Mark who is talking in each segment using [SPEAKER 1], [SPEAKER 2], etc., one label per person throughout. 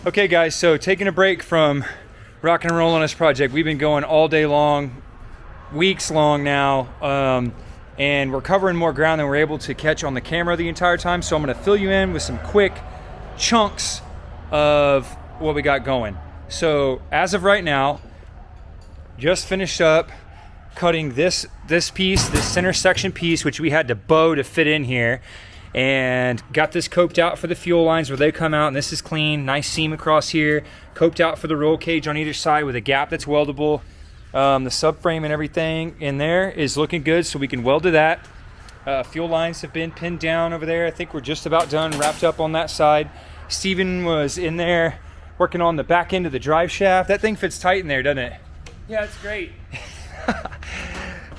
[SPEAKER 1] Okay guys, so taking a break from rock and roll on this project. We've been going all day long, weeks long now, and we're covering more ground than we're able to catch on the camera the entire time. So I'm gonna fill you in with some quick chunks of what we got going. So as of right now, just finished up cutting this piece, this center section piece, which we had to bow to fit in here, and got this coped out for the fuel lines where they come out, and this is clean, nice seam across here, coped out for the roll cage on either side with a gap that's weldable. The subframe and everything in there is looking good, so we can weld to that. Fuel lines have been pinned down over there. I think we're just about done, wrapped up on that side. Steven was in there working on the back end of the drive shaft. That thing fits tight in there, doesn't it?
[SPEAKER 2] Yeah, it's great.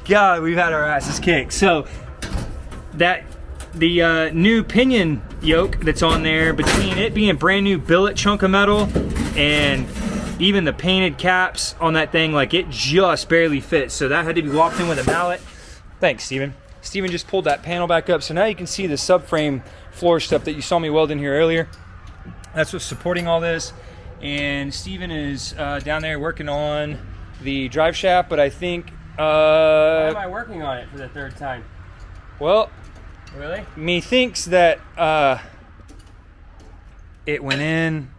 [SPEAKER 1] God, we've had our asses kicked. So the new pinion yoke that's on there, between it being brand new billet chunk of metal and even the painted caps on that thing, like it just barely fits. So that had to be walked in with a mallet. Thanks, Steven. Steven just pulled that panel back up. So now you can see the subframe floor stuff that you saw me weld in here earlier. That's what's supporting all this. And Steven is down there working on the drive shaft, but I think...
[SPEAKER 2] Why am I working on it for the third time?
[SPEAKER 1] Well...
[SPEAKER 2] Really?
[SPEAKER 1] Methinks that it went in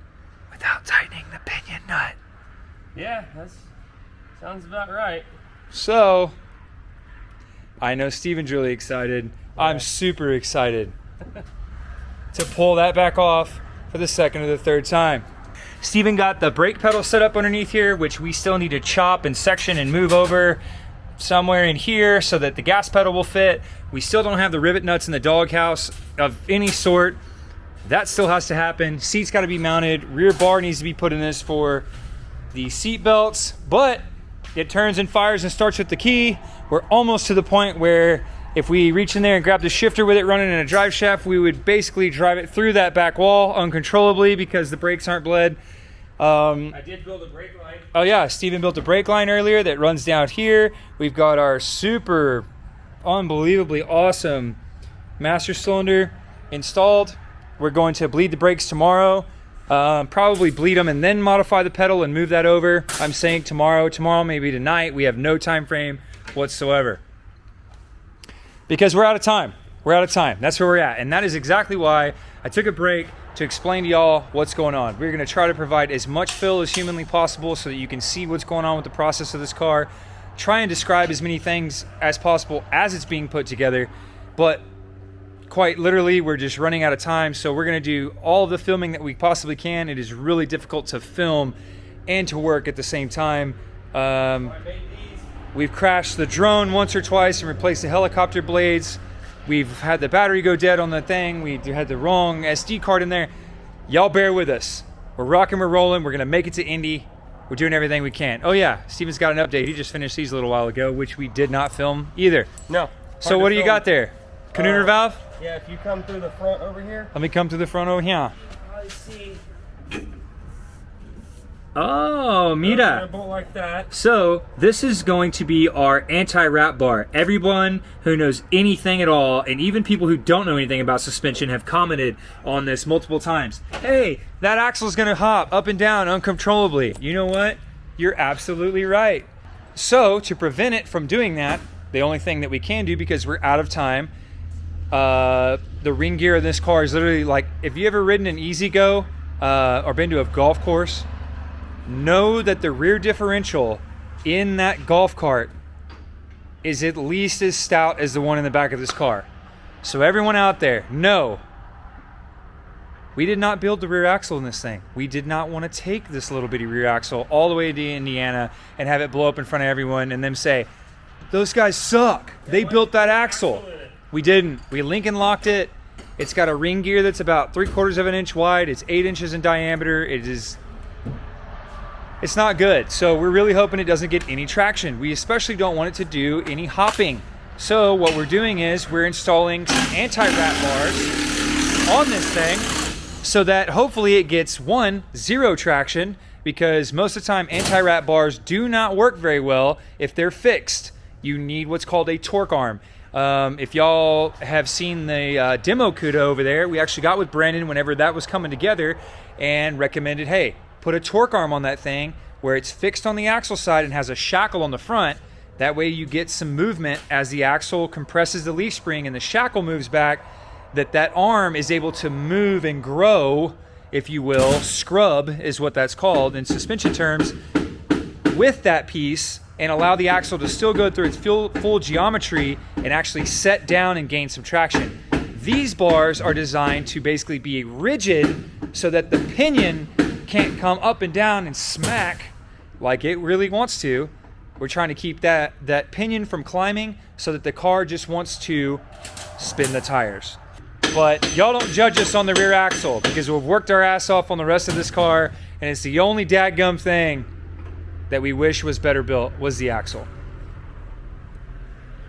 [SPEAKER 1] without tightening the pinion nut.
[SPEAKER 2] Yeah, that sounds about right.
[SPEAKER 1] So, I know Steven's really excited.
[SPEAKER 2] Yeah.
[SPEAKER 1] I'm super excited to pull that back off for the second or the third time. Steven got the brake pedal set up underneath here, which we still need to chop and section and move over somewhere in here so that the gas pedal will fit. We still don't have the rivet nuts in the doghouse of any sort. That still has to happen. Seat's got to be mounted. Rear bar needs to be put in this for the seat belts, but it turns and fires and starts with the key. We're almost to the point where if we reach in there and grab the shifter with it running in a drive shaft, we would basically drive it through that back wall uncontrollably because the brakes aren't bled.
[SPEAKER 2] I did build a brake line.
[SPEAKER 1] Oh yeah, Steven built a brake line earlier that runs down here. We've got our super unbelievably awesome master cylinder installed. We're going to bleed the brakes tomorrow. Probably bleed them and then modify the pedal and move that over. I'm saying tomorrow, maybe tonight. We have no time frame whatsoever. Because we're out of time. We're out of time. That's where we're at. And that is exactly why I took a break to explain to y'all what's going on. We're gonna try to provide as much fill as humanly possible so that you can see what's going on with the process of this car. Try and describe as many things as possible as it's being put together. But quite literally, we're just running out of time. So we're gonna do all the filming that we possibly can. It is really difficult to film and to work at the same time. We've crashed the drone once or twice and replaced the helicopter blades. We've had the battery go dead on the thing. We had the wrong SD card in there. Y'all bear with us. We're rocking, we're rolling. We're gonna make it to Indy. We're doing everything we can. Oh yeah, Steven's got an update. He just finished these a little while ago, which we did not film either.
[SPEAKER 2] No.
[SPEAKER 1] So what do you got there? Canooner valve?
[SPEAKER 2] Yeah, if you come through the front over here.
[SPEAKER 1] Let me come to the front over here.
[SPEAKER 2] Probably see.
[SPEAKER 1] Oh, mira.
[SPEAKER 2] Bolt like that.
[SPEAKER 1] So this is going to be our anti-wrap bar. Everyone who knows anything at all, and even people who don't know anything about suspension, have commented on this multiple times. Hey, that axle's gonna hop up and down uncontrollably. You know what? You're absolutely right. So to prevent it from doing that, the only thing that we can do, because we're out of time, the ring gear in this car is literally like, if you ever ridden an E-Z-GO or been to a golf course, know that the rear differential in that golf cart is at least as stout as the one in the back of this car. So everyone out there, know, we did not build the rear axle in this thing. We did not want to take this little bitty rear axle all the way to Indiana and have it blow up in front of everyone and them say, those guys suck. They built that axle. We didn't. We Lincoln locked it. It's got a ring gear that's about 3/4 of an inch wide. It's 8 inches in diameter. It's not good. So we're really hoping it doesn't get any traction. We especially don't want it to do any hopping. So what we're doing is we're installing some anti-wrap bars on this thing so that hopefully it gets, one, zero traction, because most of the time anti-wrap bars do not work very well if they're fixed. You need what's called a torque arm. If y'all have seen the demo CUDA over there, we actually got with Brandon whenever that was coming together and recommended, hey, put a torque arm on that thing where it's fixed on the axle side and has a shackle on the front. That way you get some movement as the axle compresses the leaf spring and the shackle moves back, that arm is able to move and grow, if you will. Scrub is what that's called in suspension terms, with that piece, and allow the axle to still go through its full geometry and actually set down and gain some traction. These bars are designed to basically be rigid so that the pinion can't come up and down and smack like it really wants to. We're trying to keep that pinion from climbing so that the car just wants to spin the tires. But y'all don't judge us on the rear axle, because we've worked our ass off on the rest of this car, and it's the only dadgum thing that we wish was better built was the axle.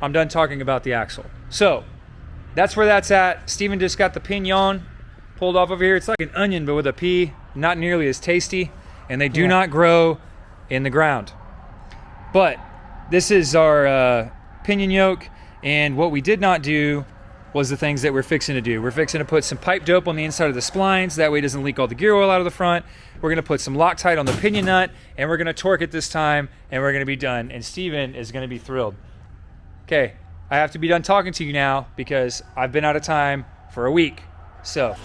[SPEAKER 1] I'm done talking about the axle. So that's where that's at. Steven just got the pinion pulled off over here. It's like an onion, but with a P, not nearly as tasty, and they do not grow in the ground. But this is our pinion yoke, and what we did not do was the things that we're fixing to do. We're fixing to put some pipe dope on the inside of the splines, that way it doesn't leak all the gear oil out of the front. We're gonna put some Loctite on the pinion nut, and we're gonna torque it this time, and we're gonna be done, and Steven is gonna be thrilled. Okay, I have to be done talking to you now because I've been out of time for a week. So.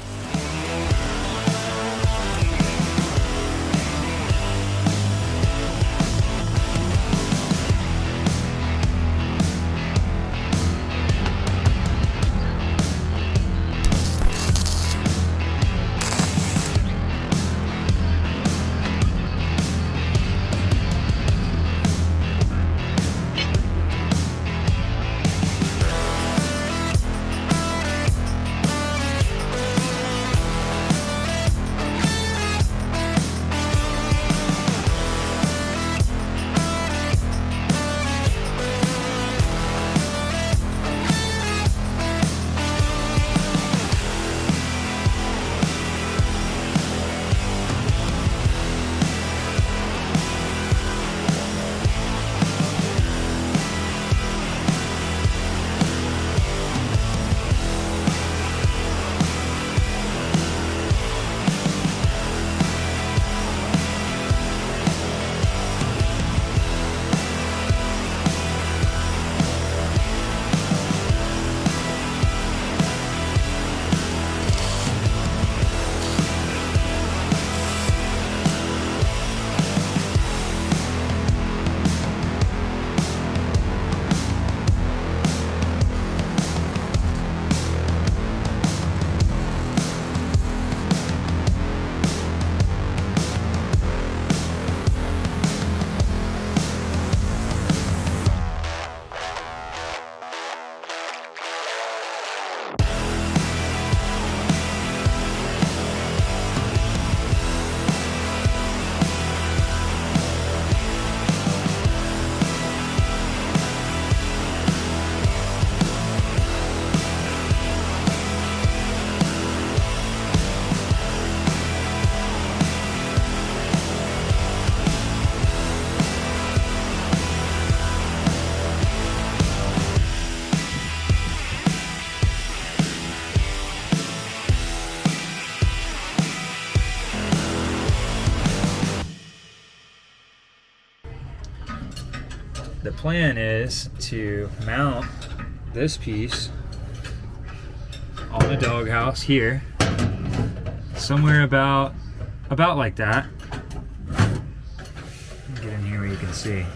[SPEAKER 1] The plan is to mount this piece on the doghouse here, somewhere about like that. Get in here where you can see.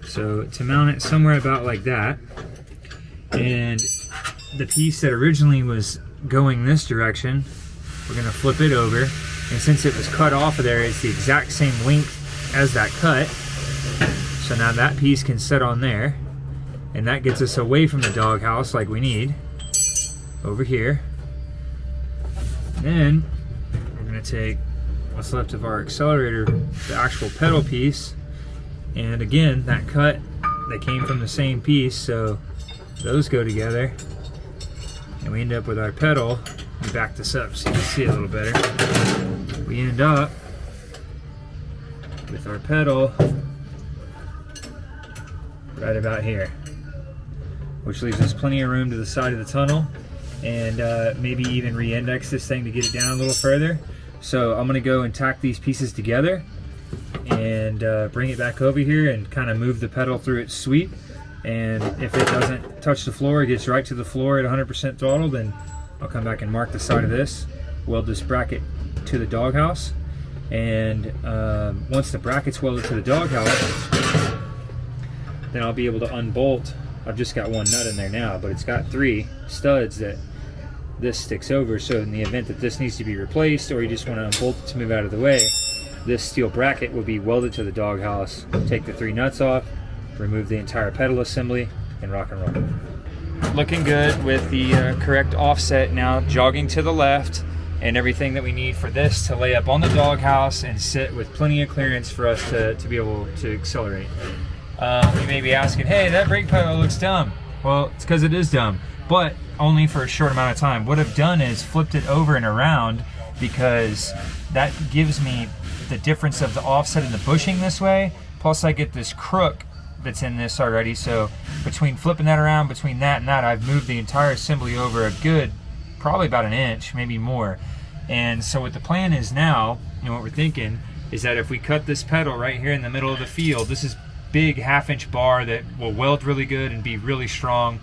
[SPEAKER 1] So to mount it somewhere about like that, and the piece that originally was going this direction, we're gonna flip it over, and since it was cut off of there, it's the exact same length as that cut. So now that piece can sit on there, and that gets us away from the doghouse like we need over here. Then we're gonna take what's left of our accelerator, the actual pedal piece, and again, that cut, they came from the same piece, so those go together, and we end up with our pedal. Let me back this up so you can see it a little better. We end up with our pedal right about here. which leaves us plenty of room to the side of the tunnel, and maybe even re-index this thing to get it down a little further. So I'm gonna go and tack these pieces together and bring it back over here and kind of move the pedal through its sweep. And if it doesn't touch the floor, it gets right to the floor at 100% throttle, then I'll come back and mark the side of this, weld this bracket to the doghouse, and once the bracket's welded to the doghouse, then I'll be able to unbolt. I've just got one nut in there now, but it's got 3 studs that this sticks over, so in the event that this needs to be replaced or you just want to unbolt it to move out of the way, this steel bracket will be welded to the doghouse. Take the 3 nuts off, remove the entire pedal assembly, and rock and roll. Looking good with the correct offset now, jogging to the left, and everything that we need for this to lay up on the doghouse and sit with plenty of clearance for us to be able to accelerate. You may be asking, hey, that brake pedal looks dumb. Well, it's because it is dumb, but only for a short amount of time. What I've done is flipped it over and around, because that gives me the difference of the offset and the bushing this way, plus I get this crook that's in this already. So between flipping that around, between that and that, I've moved the entire assembly over a good, probably about 1 inch, maybe more. And so what the plan is now, and what we're thinking, is that if we cut this pedal right here in the middle of the field, this is big 1/2 inch bar that will weld really good and be really strong,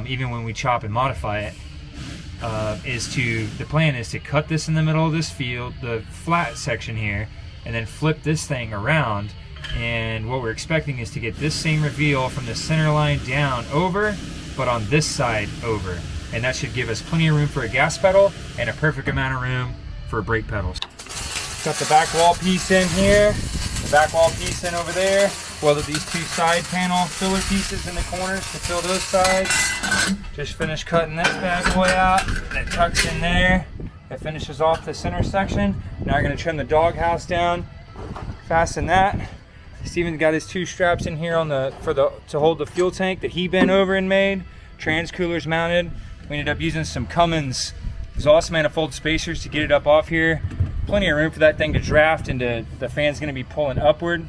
[SPEAKER 1] even when we chop and modify it. The plan is to cut this in the middle of this field, the flat section here, and then flip this thing around. And what we're expecting is to get this same reveal from the center line down over, but on this side over. And that should give us plenty of room for a gas pedal and a perfect amount of room for brake pedals. Got the back wall piece in here, the back wall piece in over there. Welded these 2 side panel filler pieces in the corners to fill those sides. Just finished cutting this bad boy out. That tucks in there. That finishes off the center section. Now we're gonna trim the doghouse down, fasten that. Steven got his 2 straps in here to hold the fuel tank that he bent over and made. Trans coolers mounted. We ended up using some Cummins exhaust manifold spacers to get it up off here. Plenty of room for that thing to draft, and the fan's gonna be pulling upward.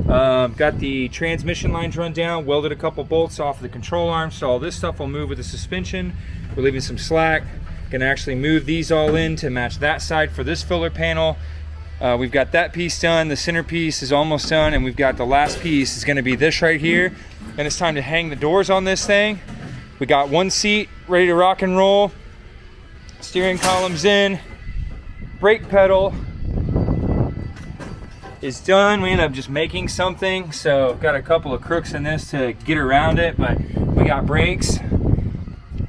[SPEAKER 1] Got the transmission lines run down, welded a couple bolts off of the control arm, so all this stuff will move with the suspension. We're leaving some slack. Gonna actually move these all in to match that side for this filler panel. We've got that piece done, the center piece is almost done, and we've got the last piece is gonna be this right here. Then it's time to hang the doors on this thing. We got 1 seat ready to rock and roll. Steering column's in. Brake pedal is done. We end up just making something, so got a couple of crooks in this to get around it, but we got brakes.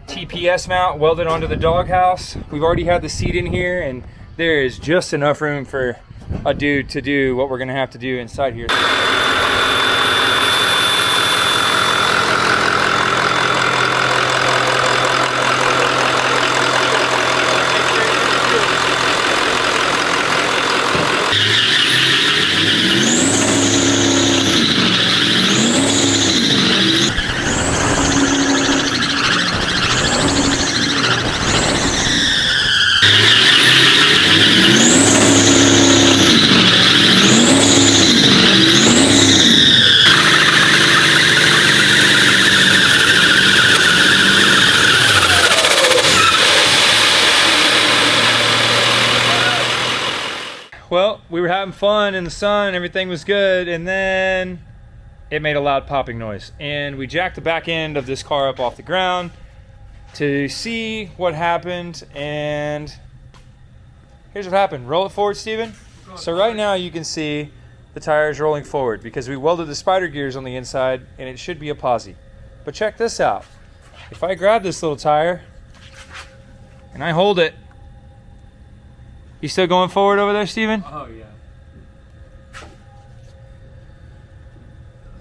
[SPEAKER 1] TPS mount welded onto the doghouse. We've already had the seat in here, and there is just enough room for a dude to do what we're gonna have to do inside here. Well, we were having fun in the sun and everything was good, and then it made a loud popping noise. And we jacked the back end of this car up off the ground to see what happened, and here's what happened. Roll it forward, Steven. So right now you can see the tires rolling forward because we welded the spider gears on the inside, and it should be a posi. But check this out. If I grab this little tire and I hold it, you still going forward over there, Steven?
[SPEAKER 2] Oh, yeah.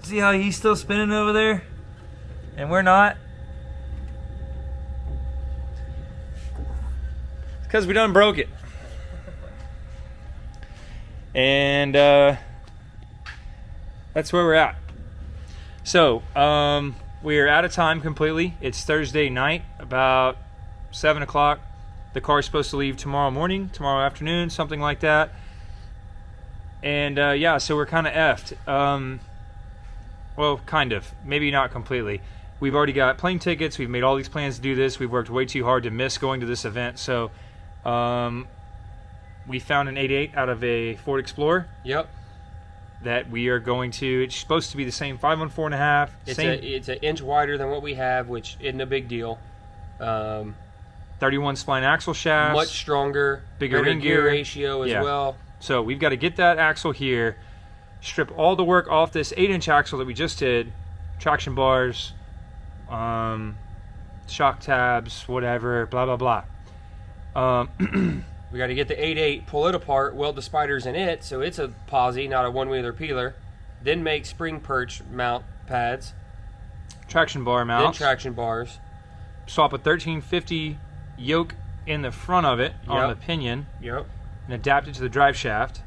[SPEAKER 1] See how he's still spinning over there? And we're not? It's because we done broke it. And that's where we're at. So, we are out of time completely. It's Thursday night, about 7 o'clock. The car's supposed to leave tomorrow morning, tomorrow afternoon, something like that. And yeah, so we're kind of effed. Well, kind of. Maybe not completely. we've already got plane tickets. We've made all these plans to do this. We've worked way too hard to miss going to this event. So we found an 8.8 out of a Ford Explorer.
[SPEAKER 2] Yep.
[SPEAKER 1] That we are going to. It's supposed to be the same 514.5.
[SPEAKER 2] It's an inch wider than what we have, which isn't a big deal.
[SPEAKER 1] 31 spline axle shafts.
[SPEAKER 2] Much stronger,
[SPEAKER 1] bigger
[SPEAKER 2] ring gear
[SPEAKER 1] gear
[SPEAKER 2] ratio as well.
[SPEAKER 1] So we've got to get that axle here, strip all the work off this 8-inch axle that we just did, traction bars, shock tabs, whatever, blah blah blah.
[SPEAKER 2] We got to get the 8.8, pull it apart, weld the spiders in it, so it's a posi, not a one-wheeler peeler. Then make spring perch mount pads.
[SPEAKER 1] Traction bar mounts.
[SPEAKER 2] Then traction bars.
[SPEAKER 1] Swap a 1350 yoke in the front of it on the pinion.
[SPEAKER 2] Yep.
[SPEAKER 1] And adapt it to the drive shaft.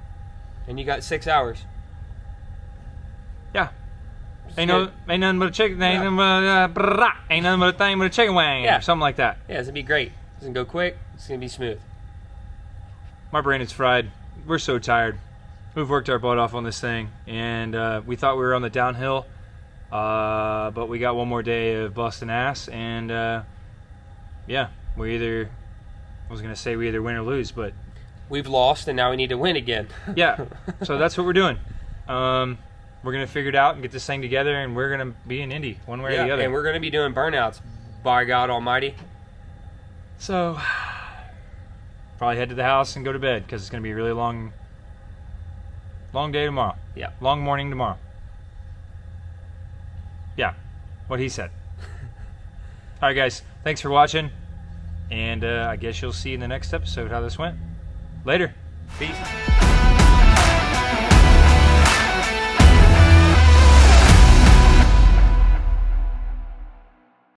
[SPEAKER 2] And you got 6 hours.
[SPEAKER 1] Yeah. Ain't nothing but a chicken. Ain't nothing but a thing but a chicken wing.
[SPEAKER 2] Yeah.
[SPEAKER 1] Or something like that.
[SPEAKER 2] Yeah, it's gonna be great. It's gonna go quick. It's gonna be smooth.
[SPEAKER 1] My brain is fried. We're so tired. We've worked our butt off on this thing, and we thought we were on the downhill, but we got one more day of busting ass, and yeah, we either win or lose, but
[SPEAKER 2] we've lost, and now we need to win again.
[SPEAKER 1] yeah, so that's what we're doing. We're gonna figure it out and get this thing together, and we're gonna be in Indy one way or the other.
[SPEAKER 2] And we're gonna be doing burnouts, by God Almighty.
[SPEAKER 1] So probably head to the house and go to bed because it's gonna be a really long day tomorrow.
[SPEAKER 2] Yeah.
[SPEAKER 1] Long morning tomorrow. Yeah, what he said. All right, guys. Thanks for watching, and I guess you'll see in the next episode how this went. Later.
[SPEAKER 2] Peace.